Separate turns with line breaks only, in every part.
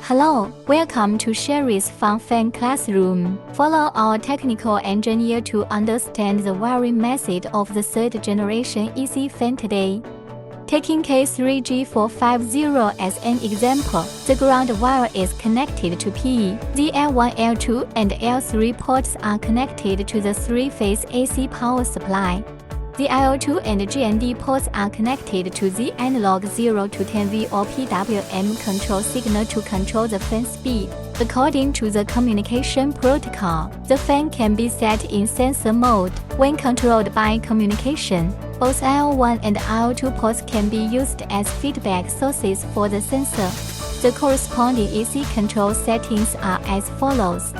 Hello, welcome to Sherry's Fun Fan Classroom. Follow our technical engineer to understand the wiring method of the third generation AC fan today. Taking K3G450 as an example, the ground wire is connected to PE. The L1, L2, and L3 ports are connected to the three-phase AC power supply. The IO2 and GND ports are connected to the analog 0 to 10V or PWM control signal to control the fan speed. According to the communication protocol, the fan can be set in sensor mode. When controlled by communication, both IO1 and IO2 ports can be used as feedback sources for the sensor. The corresponding AC control settings are as follows.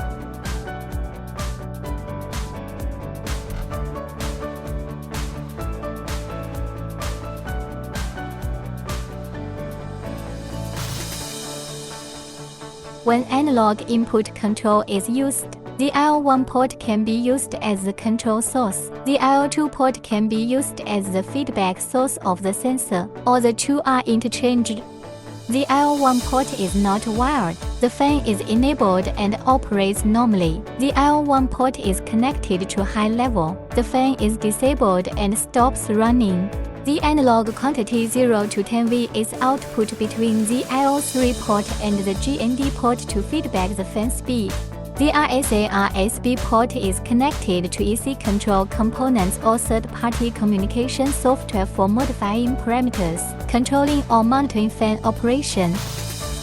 When analog input control is used, the IO1 port can be used as the control source. The IO2 port can be used as the feedback source of the sensor, or the two are interchanged. The IO1 port is not wired. The fan is enabled and operates normally. The IO1 port is connected to high level. The fan is disabled and stops running. The analog quantity 0 to 10V is output between the IO3 port and the GND port to feedback the fan speed. The RSA/RSB port is connected to AC control components or third-party communication software for modifying parameters, controlling or monitoring fan operation.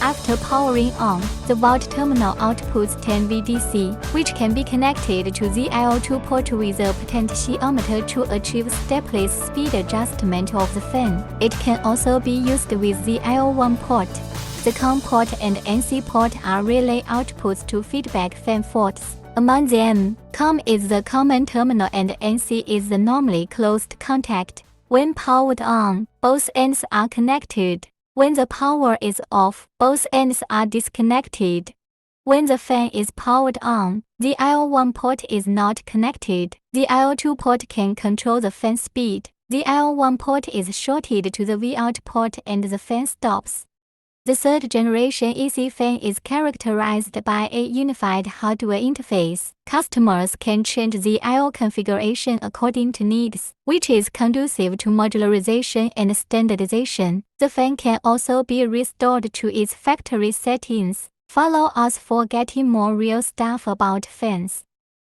After powering on, the volt terminal outputs 10V DC, which can be connected to the IO2 port with a potentiometer to achieve stepless speed adjustment of the fan. It can also be used with the IO1 port. The COM port and NC port are relay outputs to feedback fan faults. Among them, COM is the common terminal and NC is the normally closed contact. When powered on, both ends are connected. When the power is off, both ends are disconnected. When the fan is powered on, the IO1 port is not connected. The IO2 port can control the fan speed. The IO1 port is shorted to the Vout port and the fan stops. The third generation AC fan is characterized by a unified hardware interface. Customers can change the I/O configuration according to needs, which is conducive to modularization and standardization. The fan can also be restored to its factory settings. Follow us for getting more real stuff about fans.